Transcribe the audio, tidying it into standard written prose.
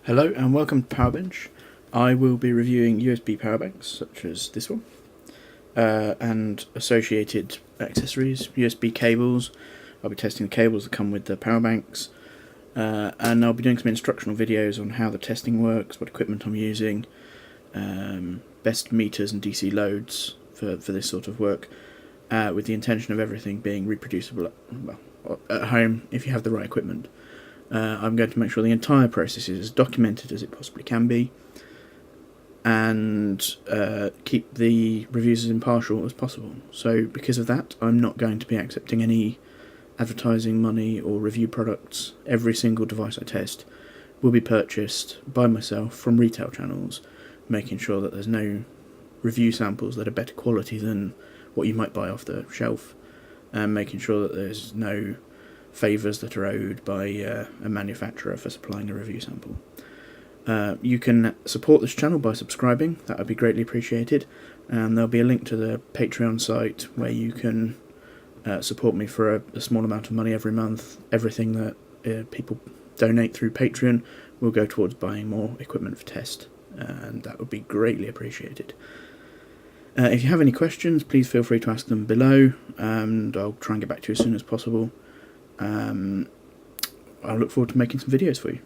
Hello and welcome to PowerBench. I will be reviewing USB power banks such as this one and associated accessories, USB cables. I'll be testing the cables that come with the power banks, and I'll be doing some instructional videos on how the testing works, what equipment I'm using, best meters and DC loads for this sort of work, with the intention of everything being reproducible at home if you have the right equipment. I'm going to make sure the entire process is as documented as it possibly can be, and keep the reviews as impartial as possible. So because of that, I'm not going to be accepting any advertising money or review products. Every single device I test will be purchased by myself from retail channels, making sure that there's no review samples that are better quality than what you might buy off the shelf, and making sure that there's no favours that are owed by a manufacturer for supplying a review sample. You can support this channel by subscribing. That would be greatly appreciated, and there'll be a link to the Patreon site where you can support me for a small amount of money every month. Everything that people donate through Patreon will go towards buying more equipment for test, and that would be greatly appreciated. If you have any questions, please feel free to ask them below, and I'll try and get back to you as soon as possible. I look forward to making some videos for you.